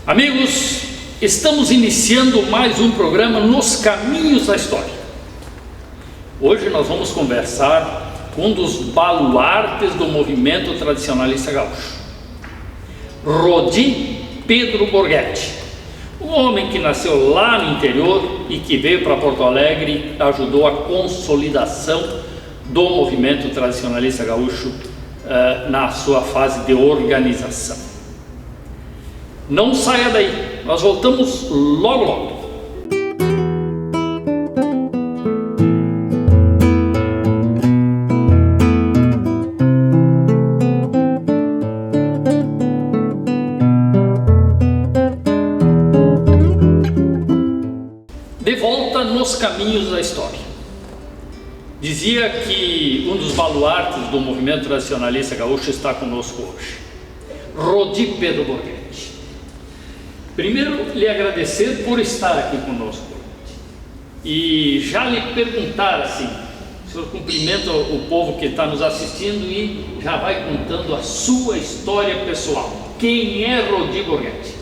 Amigos, estamos iniciando mais um programa Nos Caminhos da História. Hoje nós vamos conversar com um dos baluartes do movimento tradicionalista gaúcho, Rodi Pedro Borghetti, um homem que nasceu lá no interior e que veio para Porto Alegre e ajudou a consolidação do movimento tradicionalista gaúcho na sua fase de organização. Não saia daí, nós voltamos logo logo. De volta nos caminhos da história. Dizia que um dos baluartes do movimento tradicionalista gaúcho está conosco hoje, Rodi Pedro Borghetti. Primeiro, lhe agradecer por estar aqui conosco e já lhe perguntar assim, o senhor cumprimenta o povo que está nos assistindo e já vai contando a sua história pessoal. Quem é Rodi Borghetti?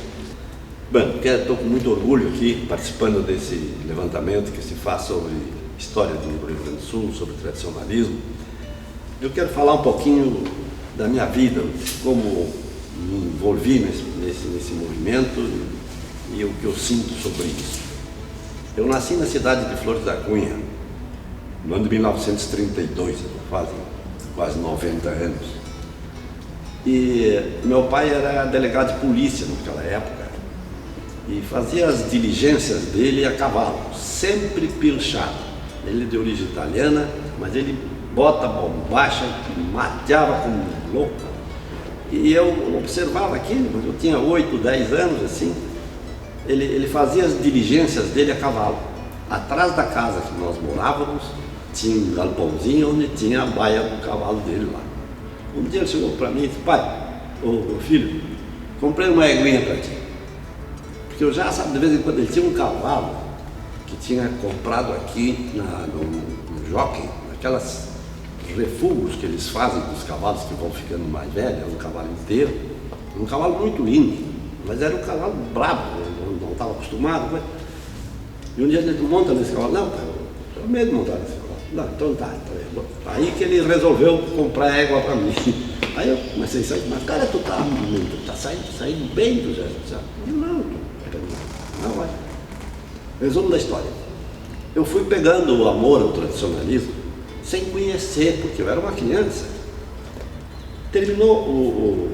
Bom, estou com muito orgulho aqui participando desse levantamento que se faz sobre história do Rio Grande do Sul, sobre tradicionalismo. Eu quero falar um pouquinho da minha vida, como me envolvi nesse movimento e o que eu sinto sobre isso. Eu nasci na cidade de Flores da Cunha, no ano de 1932, fazem quase 90 anos. E meu pai era delegado de polícia naquela época e fazia as diligências dele a cavalo, sempre pilchado. Ele é de origem italiana, mas ele bota bombacha, mateava como louco. E eu observava aquilo, mas eu tinha 8, 10 anos assim. Ele fazia as diligências dele a cavalo. Atrás da casa que nós morávamos, tinha um galpãozinho onde tinha a baia do cavalo dele lá. Um dia ele chegou para mim e disse: pai, ô filho, comprei uma eguinha para ti. Porque eu já, sabe, de vez em quando ele tinha um cavalo que tinha comprado aqui no Jockey, naquelas refugos que eles fazem dos cavalos que vão ficando mais velhos, um cavalo inteiro, um cavalo muito lindo, mas era um cavalo bravo, não estava acostumado. E um dia ele disse: monta nesse cavalo. Não, cara, eu tenho medo de montar nesse cavalo. Não, então tá. Aí que ele resolveu comprar égua para mim. Aí eu comecei a sair: mas cara, tu tá saindo bem do já. Não vai. Resumo da história: eu fui pegando o amor ao tradicionalismo sem conhecer, porque eu era uma criança. Terminou o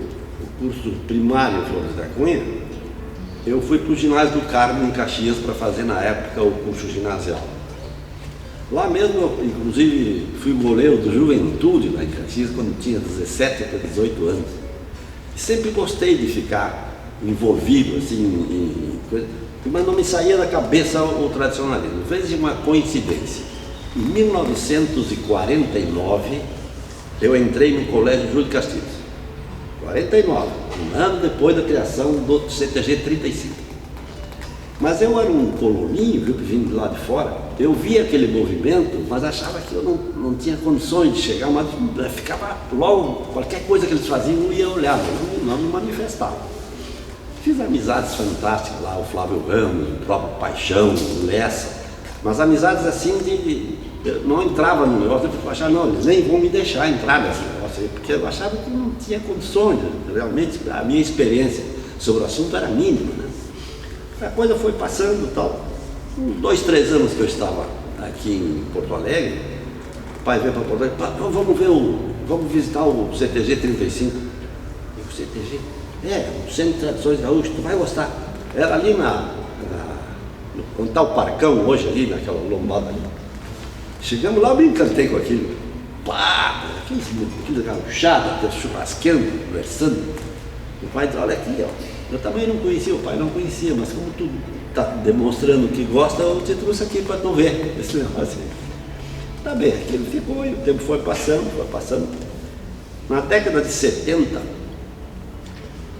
curso primário em Flores da Cunha, eu fui para o ginásio do Carmo em Caxias para fazer na época o curso ginasial. Lá mesmo eu, inclusive, fui goleiro do Juventude lá em Caxias quando tinha 17 para 18 anos. E sempre gostei de ficar envolvido assim em coisa, mas não me saía da cabeça o tradicionalismo. Veja uma coincidência. Em 1949, eu entrei no Colégio Júlio de Castilhos. 49, um ano depois da criação do CTG 35. Mas eu era um coloninho, viu, que vim de lá de fora. Eu via aquele movimento, mas achava que eu não tinha condições de chegar, mas ficava logo, qualquer coisa que eles faziam, eu ia olhar, não me manifestava. Fiz amizades fantásticas lá, o Flávio Ramos, o próprio Paixão, o Lessa. Mas amizades assim eu não entrava no negócio, eu achava, não, eles nem vão me deixar entrar nesse negócio aí, porque eu achava que não tinha condições, realmente a minha experiência sobre o assunto era mínima, né? A coisa foi passando e tal. 2, 3 anos que eu estava aqui em Porto Alegre, o pai veio para Porto Alegre: vamos visitar o CTG 35. E o CTG? O Centro de Tradições Gaúchas, tu vai gostar. Era ali onde está o Parcão hoje, ali naquela lombada ali. Chegamos lá, eu me encantei com aquilo. Pá, aquilo gauchada, churrasqueando, conversando. O pai disse: olha aqui, ó. Eu também não conhecia, o pai não conhecia, mas como tu está demonstrando que gosta, eu te trouxe aqui para tu ver esse negócio aí. Tá bem, aquilo ficou e o tempo foi passando. Na década de 70,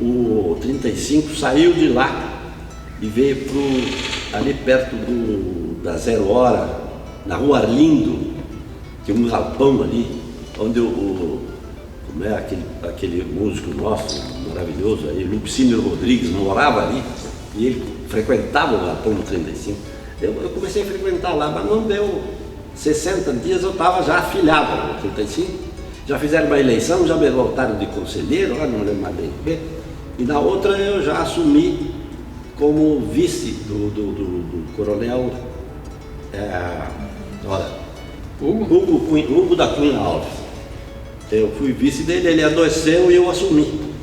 o 35 saiu de lá e veio ali perto da Zero Hora, na Rua Arlindo, tinha um galpão ali, onde como é aquele músico nosso, maravilhoso aí, Lupicínio Rodrigues morava ali e ele frequentava o galpão do 35. Eu comecei a frequentar lá, mas não deu 60 dias, eu estava já afiliado no 35. Já fizeram uma eleição, já me votaram de conselheiro, lá não lembro mais bem. E na outra eu já assumi como vice do coronel Hugo da Cunha Alves. Eu fui vice dele, ele adoeceu e eu assumi.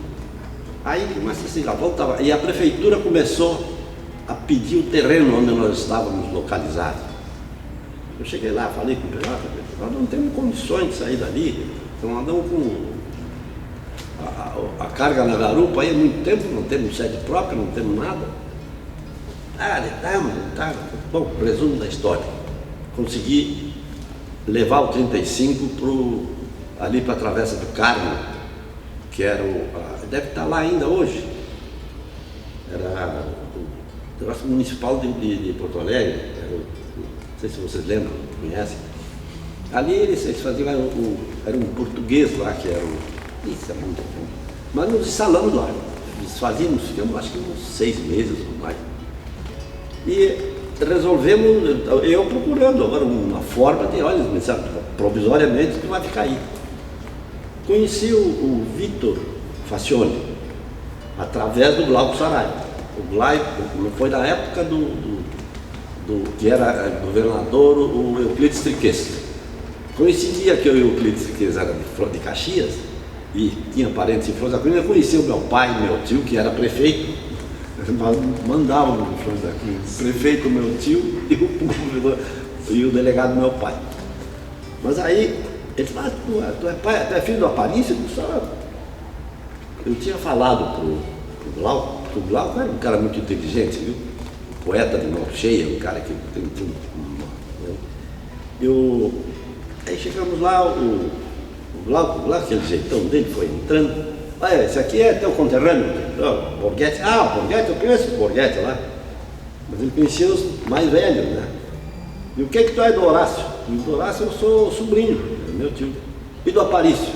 Aí, mas assim, voltava. E a prefeitura começou a pedir o terreno onde nós estávamos localizados. Eu cheguei lá, falei com o PJ, nós não temos condições de sair dali, então andamos com a carga na garupa aí há muito tempo, não temos sede própria, não temos nada. Tá. Bom, resumo da história. Consegui levar o 35 ali para a Travessa do Carmo, que era deve estar lá ainda hoje. Era o negócio municipal de Porto Alegre, não sei se vocês lembram, conhecem. Ali eles faziam, era um português lá que era isso é muito bom. Mas nos instalamos lá, ficamos acho que uns 6 meses ou mais. E resolvemos, eu procurando agora uma forma de, olha, provisoriamente que vai ficar aí. Conheci o Vitor Facione, através do Glauco Saraiva. O Glauco foi da época do que era governador, o Euclides Triquez. Coincidia que eu e o Euclides Triquez era de Caxias e tinha parentes em Flores da Cunha. Eu conhecia o meu pai e meu tio, que era prefeito. Nós mandávamos no Flores da Cunha, o prefeito, meu tio e o delegado, meu pai. Mas aí ele falou, tu é filho do Aparício? Eu tinha falado pro Glauco, porque o Glauco era um cara muito inteligente, viu? Poeta de mão cheia, um cara que tem aí chegamos lá, o Glauco, aquele jeitão dele foi entrando. Olha, esse aqui é teu conterrâneo, Borghetti. Borghetti, eu conheço o Borghetti lá. Mas ele conhecia os mais velhos, né? E o que tu é do Horácio? E do Horácio eu sou sobrinho, meu tio. E do Aparício?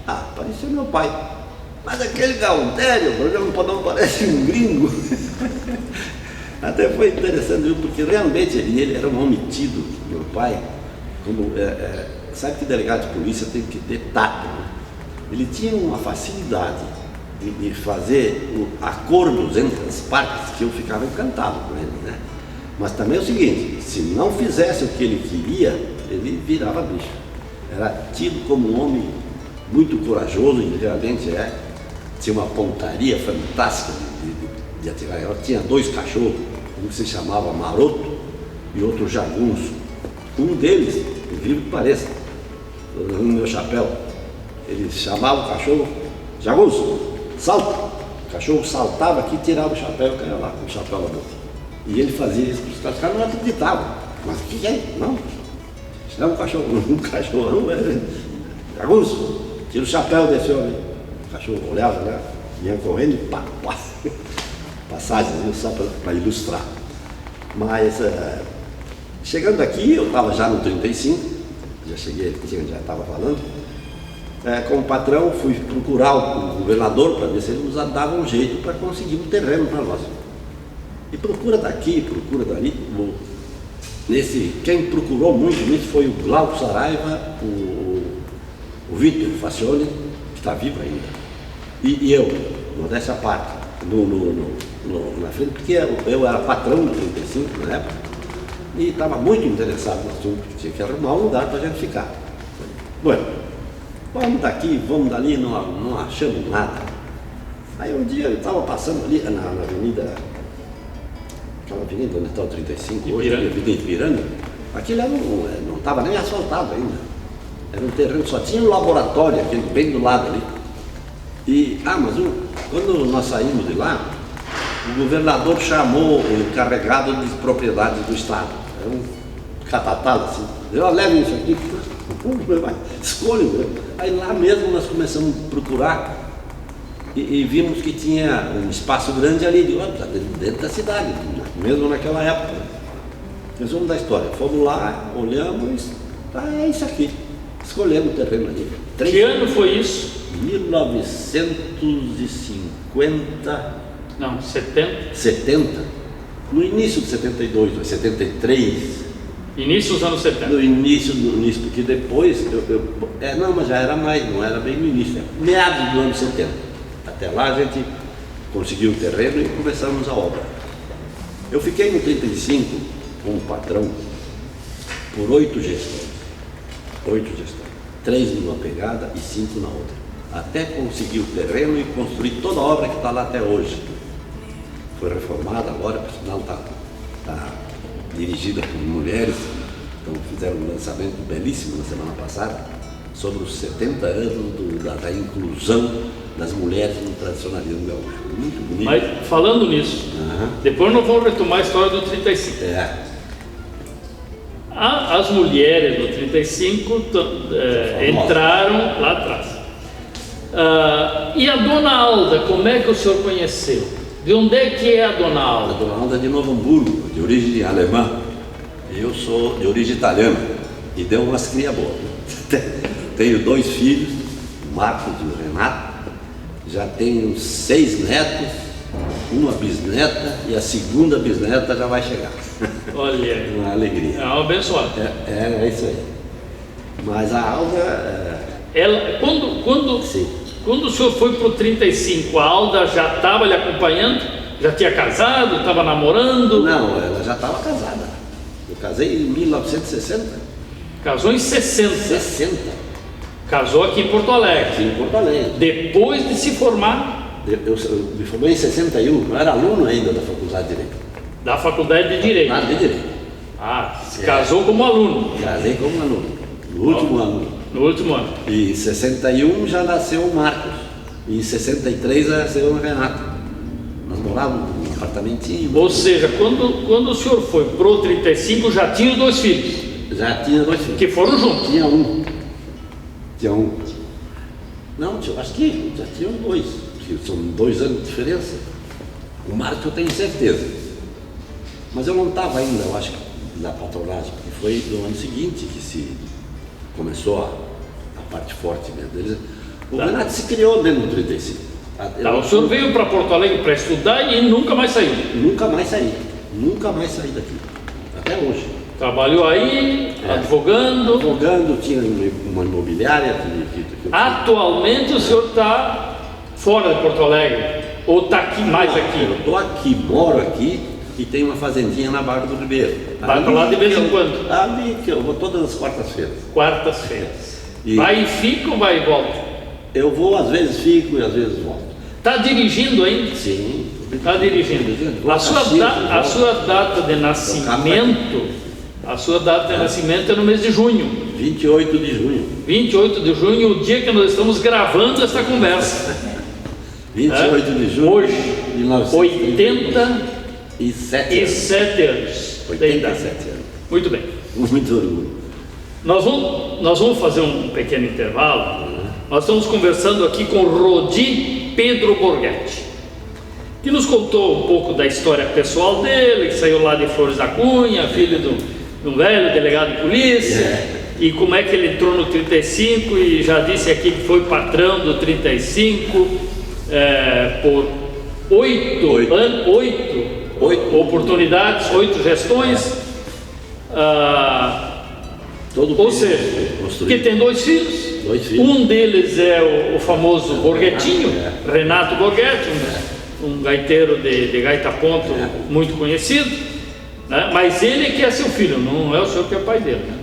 Aparício é meu pai. Mas aquele Gaudério, não parece um gringo. Até foi interessante, viu? Porque realmente ele era um homem tido, meu pai. Sabe que delegado de polícia tem que ter tato, né? Ele tinha uma facilidade de fazer acordos entre as partes que eu ficava encantado com ele, né? Mas também é o seguinte, se não fizesse o que ele queria, ele virava bicho. Era tido como um homem muito corajoso e realmente tinha uma pontaria fantástica de atirar. Ela tinha 2 cachorros, um que se chamava Maroto e outro Jagunço. Um deles, incrível que pareça, no meu chapéu, ele chamava o cachorro, Jagunço, salta. O cachorro saltava aqui, tirava o chapéu e caía lá com o chapéu na boca. E ele fazia isso para os caras não acreditavam. Mas o que é? Não. Isso é um cachorrão, Jagunço, tira o chapéu desse homem. O cachorro olhava, né? Vinha correndo e pá. Passagens, só para ilustrar. Mas, chegando aqui, eu estava já no 35, já cheguei, já estava falando. Como patrão, fui procurar o governador para ver se ele nos dava um jeito para conseguir um terreno para nós. E procura daqui, procura dali. Quem procurou muito isso foi o Glauco Saraiva, o Vitor Facione, que está vivo ainda. E eu, modéstia à parte, na frente, porque eu era patrão do 35 na época e estava muito interessado no assunto, porque tinha que arrumar um lugar para a gente ficar. Bueno, vamos daqui, vamos dali, não achamos nada. Aí um dia eu estava passando ali na avenida, aquela avenida onde está o 35 hoje, a Avenida Ipiranga. Aquilo não estava nem asfaltado ainda. Era um terreno, só tinha um laboratório, aquele bem do lado ali. Mas quando nós saímos de lá, o governador chamou o encarregado de propriedades do Estado. Era um catatado assim. Leve isso aqui, escolha. Aí lá mesmo nós começamos a procurar e vimos que tinha um espaço grande ali, dentro da cidade, mesmo naquela época. Resumo da história. Fomos lá, olhamos, é isso aqui. Escolhemos o terreno ali. Que ano foi isso? 1950... Não, 70. 70, no início de 72, 73. Início dos anos 70. No início, porque depois, não, mas já era mais, não era bem no início, meados do ano 70. Até lá a gente conseguiu o terreno e começamos a obra. Eu fiquei no 35 com o patrão por 8 gestões. 3 numa pegada e 5 na outra. Até conseguir o terreno e construir toda a obra que está lá até hoje. Foi reformada agora, por sinal está dirigida por mulheres. Então fizeram um lançamento belíssimo na semana passada sobre os 70 anos da inclusão das mulheres no tradicionalismo gaúcho. Muito bonito. Mas falando nisso, depois nós vamos retomar a história do 35. As mulheres do 35 entraram lá atrás. E a Dona Alda, como é que o senhor conheceu? De onde é que é a Dona Alda? A Dona Alda é de Novo Hamburgo, de origem alemã. Eu sou de origem italiana e deu umas cria boas. Tenho 2 filhos, o Marcos e o Renato. Já tenho 6 netos, uma bisneta e a segunda bisneta já vai chegar. Olha, uma alegria. É uma abençoada. É isso aí. Mas a Alda... Ela, quando o senhor foi para o 35, a Alda já estava lhe acompanhando? Já tinha casado? Estava namorando? Não, ela já estava casada. Eu casei em 1960. Casou em 60? 60. Casou aqui em Porto Alegre? Aqui em Porto Alegre. Depois de se formar? Eu me formei em 61, eu era aluno ainda da Faculdade de Direito. Da Faculdade de Direito? Faculdade de Direito. Se casou como aluno? Casei como aluno, no último ano. No último ano. E em 61 já nasceu o Marcos. E em 63 já nasceu o Renato. Nós morávamos num apartamentinho. Ou seja, quando o senhor foi pro 35, já tinha os 2 filhos? Já tinha 2 filhos. Que foram juntos? Tinha um. Não, acho que já tinha 2. Porque são 2 anos de diferença. O Marcos eu tenho certeza. Mas eu não estava ainda, eu acho, na patronagem. Porque foi no ano seguinte que se começou a parte forte mesmo deles. O Renato se criou dentro do 35. O senhor veio para Porto Alegre para estudar e nunca mais saiu? Nunca mais saí daqui, até hoje. Trabalhou aí, advogando? Advogando, tinha uma imobiliária. Atualmente o senhor está fora de Porto Alegre? Ou está aqui, aqui? Eu estou aqui, moro aqui e tenho uma fazendinha na Barra do Ribeiro. Vai para lá de vez em quando? Ali que eu vou todas as quartas-feiras. Quartas-feiras. Vai e fica ou vai e volta? Eu vou, às vezes fico e às vezes volto. Está dirigindo ainda? Sim. Está dirigindo. A sua data de nascimento, é no mês de junho. 28 de junho. 28 de junho, o dia que nós estamos gravando esta conversa. 28 de junho. Hoje, de 87 anos. 87 anos. Muito bem. Muito orgulho. Nós vamos fazer um pequeno intervalo. Nós estamos conversando aqui com Rodi Pedro Borghetti, que nos contou um pouco da história pessoal dele, que saiu lá de Flores da Cunha, filho de um velho delegado de polícia, e como é que ele entrou no 35 e já disse aqui que foi patrão do 35 por 8 oportunidades, 8 gestões. Ou seja, que tem 2 filhos. Um deles é o famoso Borghetinho, Renato Borghetti, um gaiteiro de gaita ponto muito conhecido, né? Mas ele que é seu filho, não é o senhor que é pai dele, né?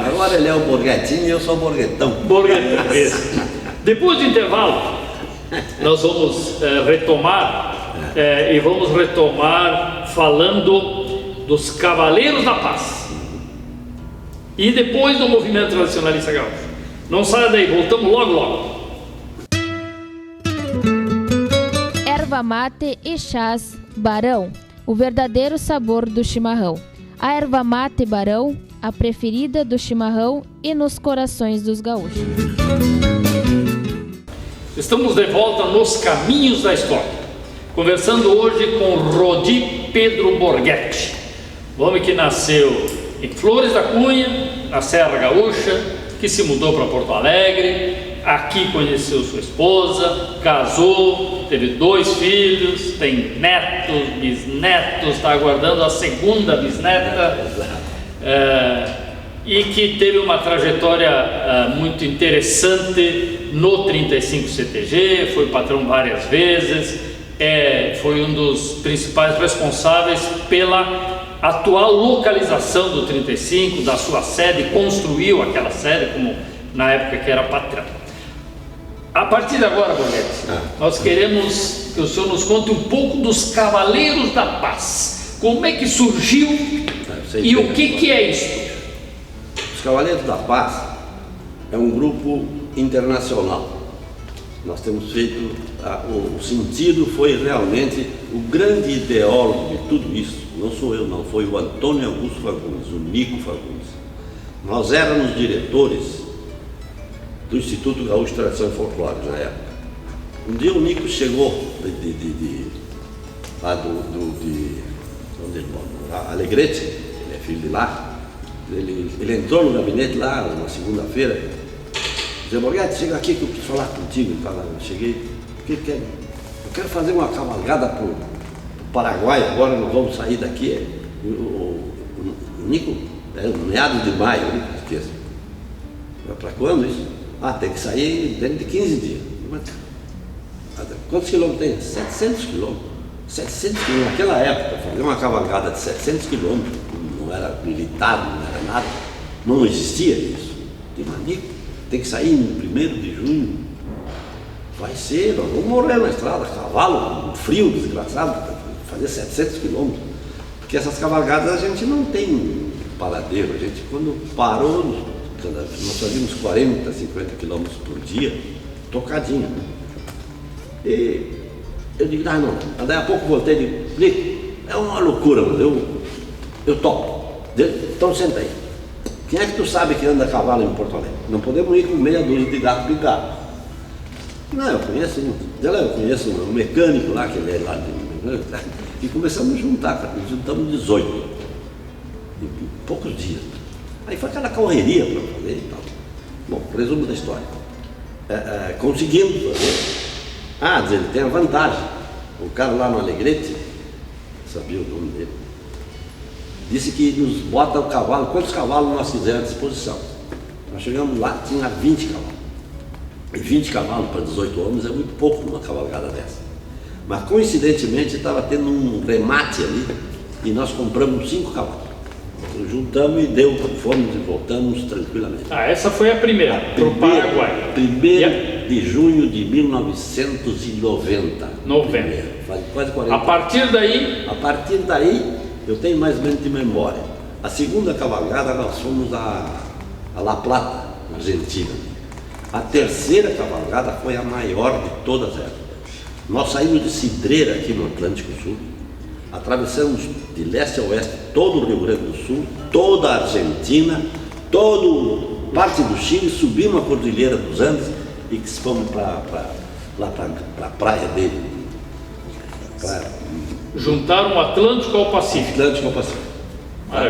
Agora ele é o Borghetinho e eu sou o Borghetão. Borghetão, isso. Depois do intervalo, nós vamos retomar e vamos retomar falando dos Cavaleiros da Paz. E depois do movimento tradicionalista gaúcho. Não saia daí, voltamos logo. Erva mate e chás Barão, o verdadeiro sabor do chimarrão. A erva mate Barão, a preferida do chimarrão e nos corações dos gaúchos. Estamos de volta nos caminhos da história, conversando hoje com Rodi Pedro Borghetti, o homem que nasceu em Flores da Cunha, na Serra Gaúcha, que se mudou para Porto Alegre, aqui conheceu sua esposa, casou, teve 2 filhos, tem netos, bisnetos, está aguardando a segunda bisneta, e que teve uma trajetória muito interessante no 35 CTG, foi patrão várias vezes, foi um dos principais responsáveis pela atual localização do 35, da sua sede, construiu aquela sede como na época que era patrão. A partir de agora, Borghetti, nós queremos que o senhor nos conte um pouco dos Cavaleiros da Paz. Como é que surgiu e o que é isso? Os Cavaleiros da Paz é um grupo internacional. Nós temos feito, o sentido foi realmente o grande ideólogo de tudo isso. Não sou eu, não, foi o Antônio Augusto Fagundes, o Nico Fagundes. Nós éramos diretores do Instituto Gaúcho de Tradição e Folclore na época. Um dia o Nico chegou lá onde ele mora, Alegrete, ele é filho de lá. Ele entrou no gabinete lá, uma segunda-feira, disse: Borghetti, chega aqui que eu preciso falar contigo. Eu cheguei, o que quer? Eu quero fazer uma cavalgada para o Paraguai, agora nós vamos sair daqui. O Nico, meados de maio, eu não esqueço. Para quando isso? Tem que sair dentro de 15 dias. Quantos quilômetros tem? 700 quilômetros. 700 quilômetros. Naquela época, fazer uma cavalgada de 700 quilômetros, não era militar, não era nada, não existia isso. Tem que sair no 1º de junho. Vai ser, nós vamos morrer na estrada, cavalo, um frio desgraçado, fazer 700 quilômetros. Porque essas cavalgadas a gente não tem paradeiro, a gente quando parou, nós fazíamos 40, 50 quilômetros por dia, tocadinho. E eu digo, não. Daí a pouco voltei e digo, é uma loucura, mas eu topo. Então senta aí. Quem é que tu sabe que anda a cavalo em Porto Alegre? Não podemos ir com meia dúzia de gato pingado. Não, eu conheço um mecânico lá, que ele é lá de... E começamos a juntar, juntamos 18. Em poucos dias. Aí foi aquela correria para fazer e tal. Bom, resumo da história. Conseguimos fazer. Ele tem a vantagem. O cara lá no Alegrete, sabia o nome dele, disse que nos bota o cavalo, quantos cavalos nós fizemos à disposição. Nós chegamos lá, tinha 20 cavalos. E 20 cavalos para 18 homens é muito pouco numa cavalgada dessa. Mas coincidentemente estava tendo um remate ali e nós compramos 5 cavalos. Juntamos e fomos e voltamos tranquilamente. Essa foi a primeira, para o Paraguai. 1º de junho de 1990. Faz quase 40 anos. A partir daí, eu tenho mais ou menos de memória. A segunda cavalgada nós fomos a La Plata, na Argentina. A terceira cavalgada foi a maior de todas elas. Nós saímos de Cidreira, aqui no Atlântico Sul, atravessamos de leste a oeste todo o Rio Grande do Sul, toda a Argentina, toda parte do Chile, subimos a Cordilheira dos Andes e fomos lá para a praia dele. Juntaram o Atlântico ao Pacífico.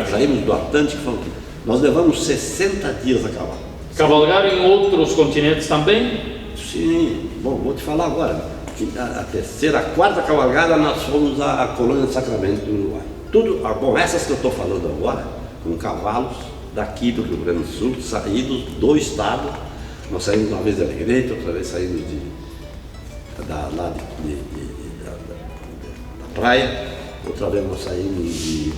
Saímos do Atlântico, nós levamos 60 dias a cavalo. Cavalgaram em outros continentes também? Sim, bom, vou te falar agora. A quarta cavalgada nós fomos à colônia de Sacramento do Uruguai. Bom, essas que eu estou falando agora, com cavalos daqui do Rio Grande do Sul, saídos do estado. Nós saímos uma vez de Alegrete, outra vez saímos da praia, outra vez nós saímos de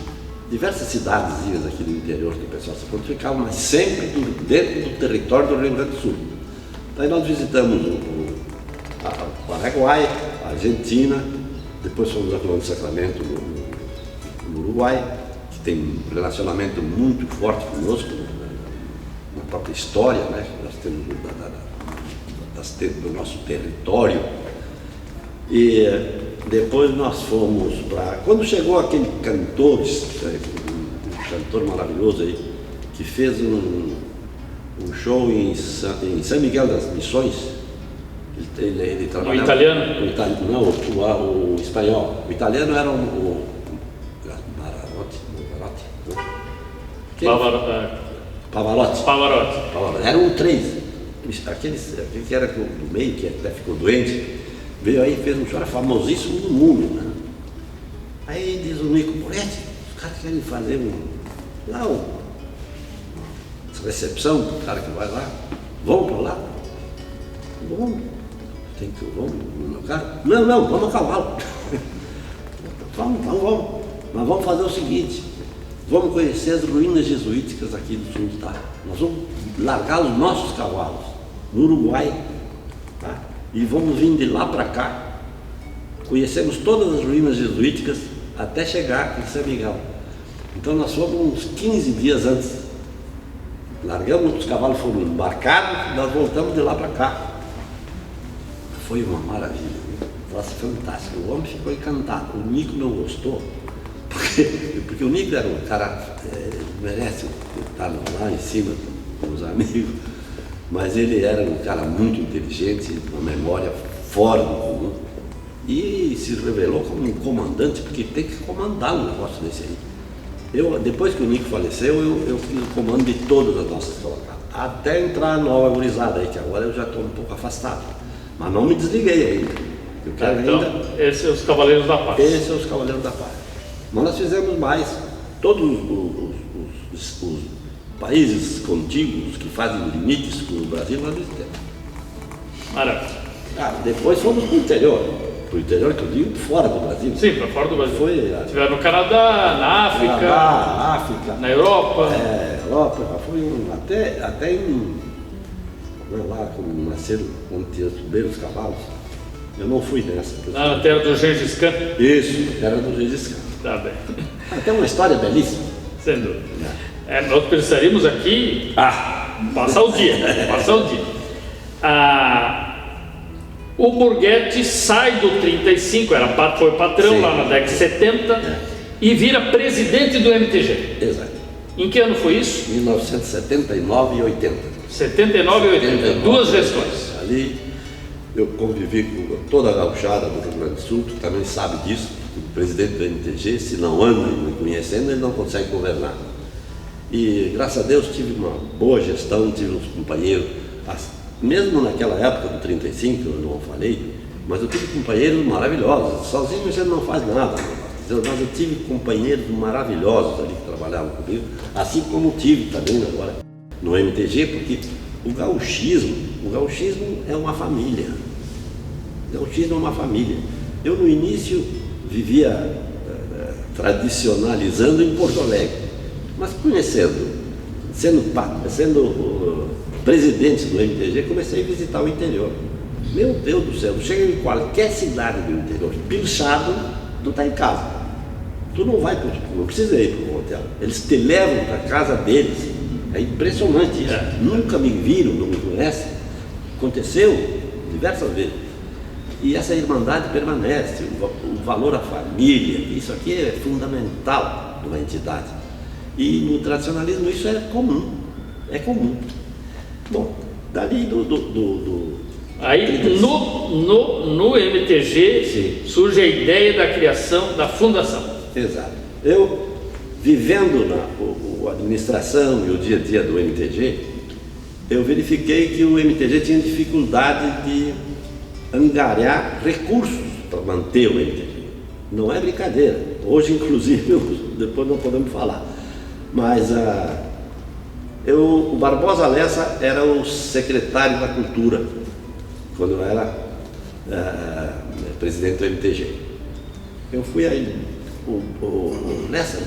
diversas cidadezinhas aqui do interior que o pessoal se prontificava, mas sempre dentro do território do Rio Grande do Sul. Daí nós visitamos o Paraguai, a Argentina, depois fomos à colônia de Sacramento no Uruguai, que tem um relacionamento muito forte conosco, na própria história, né, que nós temos do nosso território. E depois nós fomos para... Quando chegou aquele cantor, um cantor maravilhoso aí, que fez um show em São Miguel das Missões, ele trabalhava... O italiano? Não, o espanhol. O italiano era o Pavarotti. Pavarotti. Eram 3. aquele que era do meio, que até ficou doente, veio aí e fez um show famosíssimo no mundo, né? Aí diz o Nico Moretti, os caras querem fazer uma recepção, o cara que vai lá, vamos para lá? Vamos, vamos no meu carro? Não, vamos a cavalo. Vamos. Mas vamos fazer o seguinte, vamos conhecer as ruínas jesuíticas aqui do sul do estado. Nós vamos largar os nossos cavalos no Uruguai, tá? E vamos vir de lá para cá. Conhecemos todas as ruínas jesuíticas até chegar em São Miguel. Então nós fomos uns 15 dias antes. Largamos, os cavalos foram embarcados, nós voltamos de lá para cá. Foi uma maravilha. Nossa, fantástico. O homem ficou encantado. O Nico não gostou, porque o Nico era um cara, merece estar lá em cima com os amigos, mas ele era um cara muito inteligente, uma memória fora do comum, e se revelou como um comandante, porque tem que comandar um negócio desse aí. Depois que o Nico faleceu, eu fiz o comando de todas as nossas colocadas, até entrar a nova gurizada aí, que agora eu já estou um pouco afastado, mas não me desliguei ainda. Então, esses são os Cavaleiros da Paz. Esses são os Cavaleiros da Paz. Mas nós fizemos mais. Todos os países contíguos que fazem limites com o Brasil, nós visitamos. Maravilha. Depois fomos para o interior. Para o interior, que eu digo, fora do Brasil. Sim, para fora do Brasil. Estiveram no Canadá, na África. Na África. Na Europa. Europa. Até em... lá, como nasceram, onde tinha os primeiros cavalos. Eu não fui nessa. Na terra do Gengis Khan? Isso, terra do Gengis Khan. Tá bem. Tem uma história belíssima. Sem dúvida. Nós precisaríamos aqui passar o dia. O Burguetti sai do 35, foi patrão. Sim. Lá na década de 70 e vira presidente do MTG. Exato. Em que ano foi isso? 1979 e 80. 79 e 80, duas gestões. Ali eu convivi com toda a gauchada do Rio Grande do Sul, que também sabe disso. O presidente do MTG, se não anda me conhecendo, ele não consegue governar. E graças a Deus tive uma boa gestão, tive uns companheiros, mesmo naquela época do 35, eu não falei, mas eu tive companheiros maravilhosos. Sozinho a gente não faz nada, mas eu tive companheiros maravilhosos ali que trabalhavam comigo, assim como tive também agora no MTG, porque o gauchismo é uma família. O gauchismo é uma família. Eu no início vivia tradicionalizando em Porto Alegre, mas sendo presidente do MTG, comecei a visitar o interior. Meu Deus do céu, chega em qualquer cidade do interior, pilchado, tu está em casa. Tu não precisa ir para o hotel. Eles te levam para a casa deles. É impressionante isso. Nunca me viram, não me conhecem. Aconteceu diversas vezes. E essa irmandade permanece, o valor à família, isso aqui é fundamental numa entidade. E no tradicionalismo isso é comum. Bom, dali Aí no MTG sim, surge a ideia da criação da fundação. Exato. Eu, vivendo a administração e o dia a dia do MTG, eu verifiquei que o MTG tinha dificuldade de angariar recursos para manter o MTG. Não é brincadeira. Hoje, inclusive, depois não podemos falar. Mas o Barbosa Lessa era o secretário da Cultura, quando eu era presidente do MTG. Eu fui aí, o Lessa,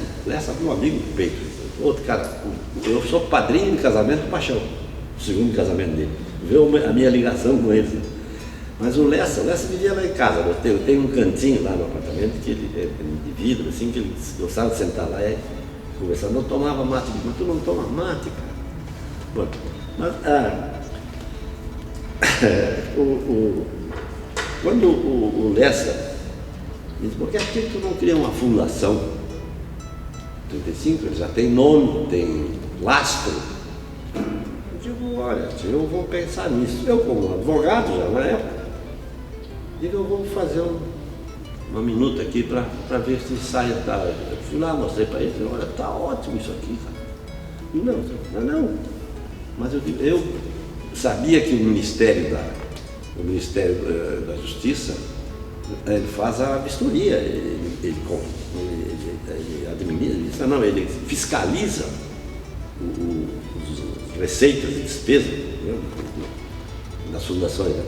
meu amigo do peito, outro cara, eu sou padrinho de casamento do Paixão, o segundo casamento dele, viu a minha ligação com ele. Mas o Lessa vivia lá em casa, eu tenho um cantinho lá no apartamento, que ele é de vidro, assim, que ele gostava de sentar lá e conversar. Não tomava mate, mas tu não toma mate, cara. Bom, mas quando o Lessa disse, por que tu não cria uma fundação? 35, ele já tem nome, tem lastro. Eu digo, olha, eu vou pensar nisso. Eu, como advogado já na época, digo, eu vou fazer uma minuta aqui para ver se sai. Eu fui lá, mostrei para ele, olha, tá ótimo isso aqui, cara. Não. Mas eu digo, eu sabia que o Ministério da Justiça, ele faz a vistoria, ele administra, não, ele fiscaliza as receitas e despesas, né, das fundações. Né?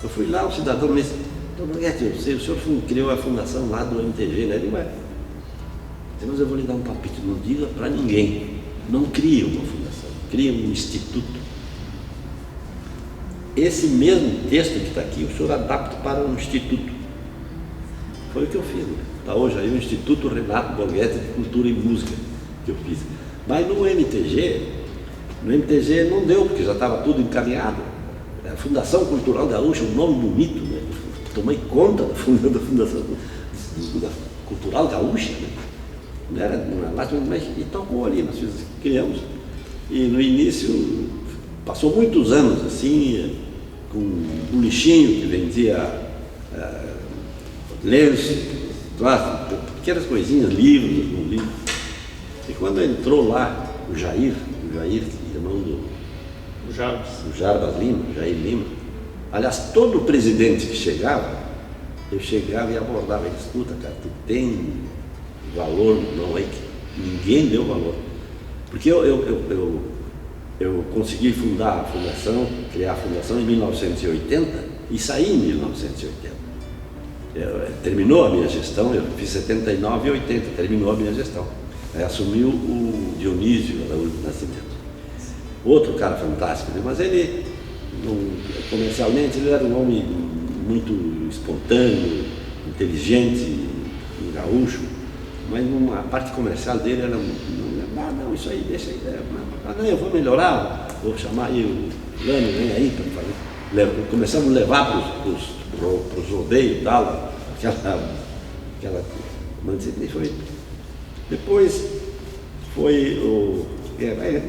Eu fui lá, o cidadão me disse: Dona Guedes, eu sei, o senhor criou a fundação lá do MTG, né? Ele disse: mas eu vou lhe dar um palpite, não diga para ninguém, não crie uma fundação, crie um instituto. Esse mesmo texto que está aqui, o senhor adapta para um instituto. Foi o que eu fiz. Está hoje aí o Instituto Renato Borghetti de Cultura e Música que eu fiz. Mas no MTG não deu, porque já estava tudo encaminhado. A Fundação Cultural Gaúcha, um nome bonito, né? Tomei conta da Fundação Cultural Gaúcha, né? Não era lá, mas e tocou ali, nós criamos. E no início, passou muitos anos assim, com um lixinho que vendia lenço, pequenas coisinhas, livros. E quando entrou lá o Jair, irmão do Jarbas Lima, Jair Lima, aliás, todo presidente que chegava, eu chegava e abordava ele: escuta, cara, tu tem valor? Não, é que ninguém deu valor. Porque eu consegui fundar a fundação, criar a fundação em 1980 e saí em 1980. Terminou a minha gestão, eu fiz 79 e 80, terminou a minha gestão. Aí assumiu o Dionísio Araújo do Nascimento. Outro cara fantástico, né? Mas ele, comercialmente, ele era um homem muito espontâneo, inteligente, um gaúcho, mas a parte comercial dele era não, isso aí, deixa aí, não, eu vou melhorar, vou chamar aí o Lano, vem aí para fazer. Começamos a levar para os rodeios e tal, aquela foi. Depois foi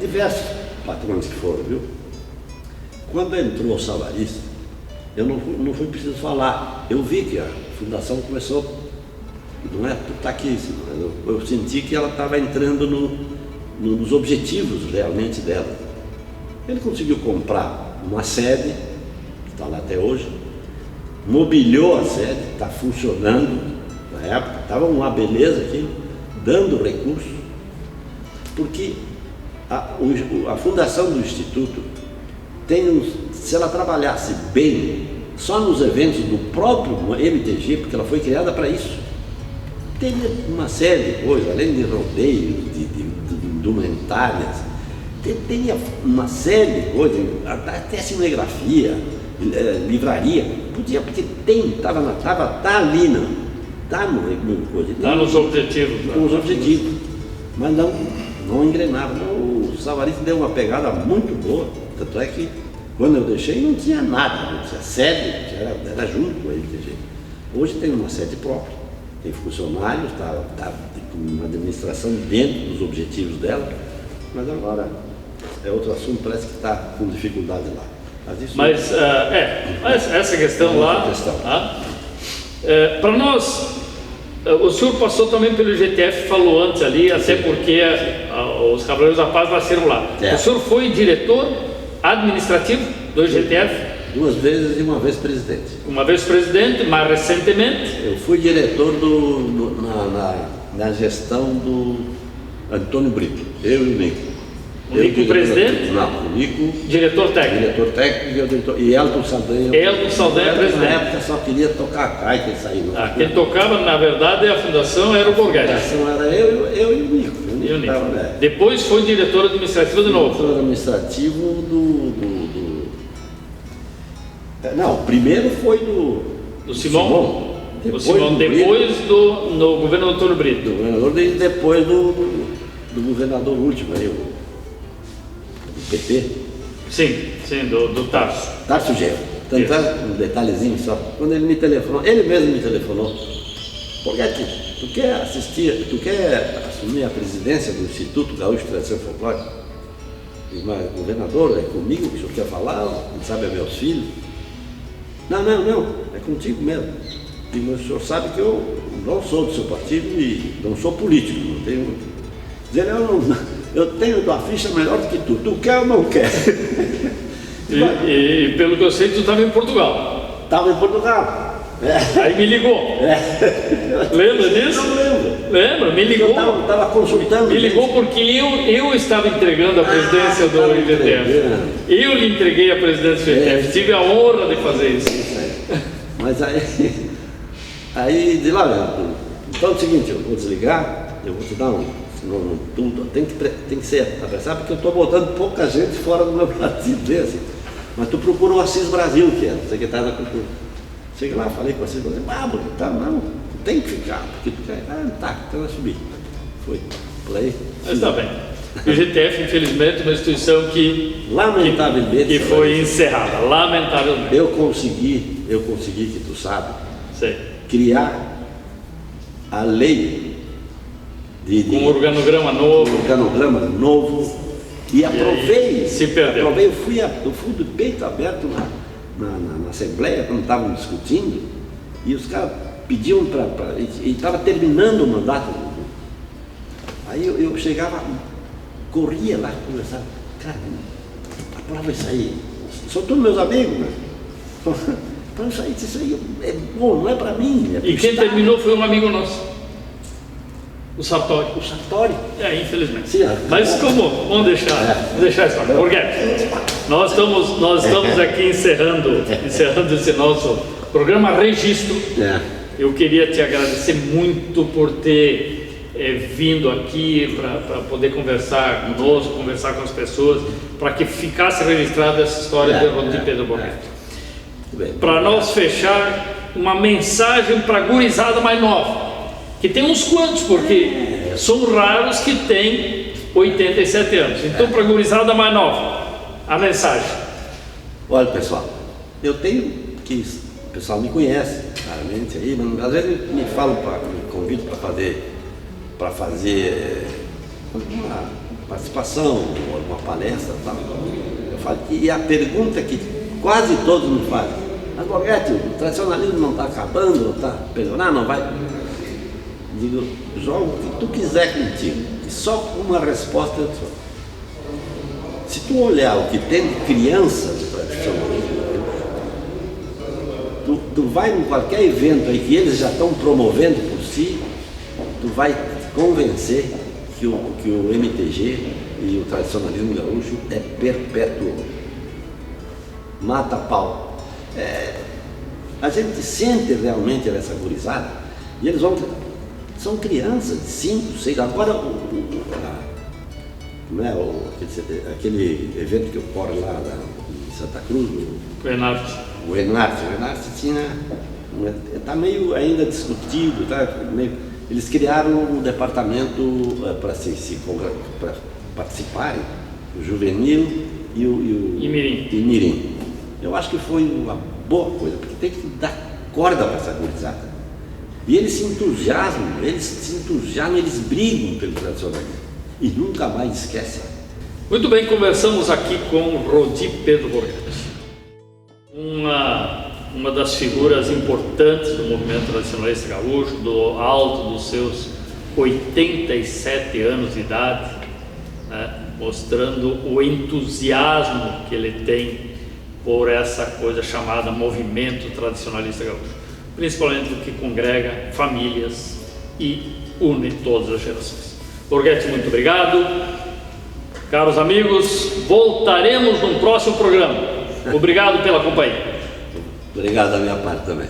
diversos patrões que foram, viu? Quando entrou o Savariz, eu não fui preciso falar. Eu vi que a fundação começou, não é por estar aqui, eu senti que ela estava entrando nos objetivos realmente dela. Ele conseguiu comprar uma sede, que está lá até hoje, mobiliou a sede, está funcionando. Na época estava uma beleza aqui, dando recursos, porque a fundação do Instituto se ela trabalhasse bem só nos eventos do próprio MTG, porque ela foi criada para isso, teria uma série de coisas, além de rodeios, de indumentárias, teria uma série de coisas, até cinegrafia, livraria, podia, porque tá ali, está nos objetivos. Nos objetivos, mas não engrenava. O Savariz deu uma pegada muito boa, tanto é que quando eu deixei não tinha nada, não tinha sede, era junto com a MTG. Hoje tem uma sede própria, tem funcionários, está com uma administração dentro dos objetivos dela, mas agora é outro assunto, parece que está com dificuldade lá. Mas essa questão lá, para nós, o senhor passou também pelo IGTF, falou antes ali, até porque os Cavaleiros da Paz nasceram lá. O senhor foi diretor administrativo do IGTF? 2 vezes e uma vez presidente. Uma vez presidente, mais recentemente? Eu fui diretor na gestão do Antônio Brito, eu e o Nico. O Nico presidente? Não, o Nico... Diretor técnico. Diretor técnico e Elton Saldanha. Elton Saldanha presidente. Na época só queria tocar a gaita e sair. Quem tocava, na verdade, a fundação era o Borghetti. A fundação era eu e o Nico. Depois foi diretor administrativo de novo. Diretor administrativo Não, o primeiro foi do Simão. Depois no governo do Antônio Brito. Do governador e depois do governador último aí, do PT. Sim, do Tarso. Tarso Genro. Tanto um detalhezinho só. Quando ele me telefonou, ele mesmo me telefonou: Borghetti, tu quer assumir a presidência do Instituto Gaúcho de Tradição Folclórica? Mas, governador, é comigo que o senhor quer falar? Não sabe, é meus filhos? Não, é contigo mesmo. E o senhor sabe que eu não sou do seu partido e não sou político, não tenho. Dizer, eu tenho tua ficha melhor do que tu quer ou não quer? E pelo que eu sei, tu estava em Portugal. Estava em Portugal. Aí me ligou. Lembra disso? Não lembro. Lembra? Me ligou. Eu estava consultando. Me ligou porque eu estava entregando a presidência do IVTF. Eu lhe entreguei a presidência do IVTF. Tive a honra de fazer isso. Mas aí de lá, então é o seguinte, eu vou desligar, eu vou te dar tudo, tem que ser apressado, porque eu estou botando pouca gente fora do meu partido desse. Mas tu procura o Assis Brasil, que é o secretário da Cultura. Cheguei lá, falei com o Assis Brasil, tá, não, tem que ficar, porque tu quer, tá, então vai subir. Foi, por aí. Mas está bem. O IGTF, infelizmente, é uma instituição que foi encerrada, lamentavelmente. Eu consegui, que tu sabe, Sei. criar a lei um organograma novo e aprovei. Se perdeu. Eu fui de peito aberto na Assembleia, quando estavam discutindo, e os caras pediam e estava terminando o mandato. Aí eu chegava, corria lá, conversava, cara, aprova isso aí, são todos meus amigos, né? Isso aí é bom, não é para mim. E quem terminou foi um amigo nosso, o Sartori. O Sartori? Infelizmente. Sim, mas como? Vamos deixar isso. Porque nós estamos aqui encerrando esse nosso programa Registro. Eu queria te agradecer muito por ter vindo aqui para poder conversar conosco, conversar com as pessoas, para que ficasse registrada essa história de Pedro Borghetti. Para nós fechar, uma mensagem para a gurizada mais nova, que tem uns quantos, porque são raros que têm 87 anos. Então, para a gurizada mais nova, a mensagem. Olha, pessoal, eu tenho que... O pessoal me conhece, claramente, aí, mas às vezes me convidam para fazer uma participação, ou alguma palestra, tal. Eu falo, e a pergunta que quase todos me fazem: mas Borghetti, o tradicionalismo não está acabando, não está melhorando, não vai? Digo, joga o que tu quiser contigo, e só uma resposta eu sou. Se tu olhar o que tem de criança de tradicionalismo, tu vai em qualquer evento aí que eles já estão promovendo por si, tu vai te convencer que o MTG e o tradicionalismo gaúcho é perpétuo. Mata pau. A gente sente realmente essa gurizada, e eles são crianças de 5, 6, agora aquele evento que ocorre lá em Santa Cruz, o Enarte tinha, está meio ainda discutido, eles criaram um departamento para participarem, o Juvenil e o Mirim. Eu acho que foi uma boa coisa, porque tem que dar corda para essa gurizada. E eles se entusiasmam, eles brigam pelo tradicionalismo e nunca mais esquecem. Muito bem, conversamos aqui com Rodi Pedro Borghetti, uma das figuras importantes do movimento tradicionalista gaúcho, do alto dos seus 87 anos de idade, né, mostrando o entusiasmo que ele tem por essa coisa chamada movimento tradicionalista gaúcho, principalmente o que congrega famílias e une todas as gerações. Borghetti, muito obrigado. Caros amigos, voltaremos num próximo programa. Obrigado pela companhia. Obrigado da minha parte também.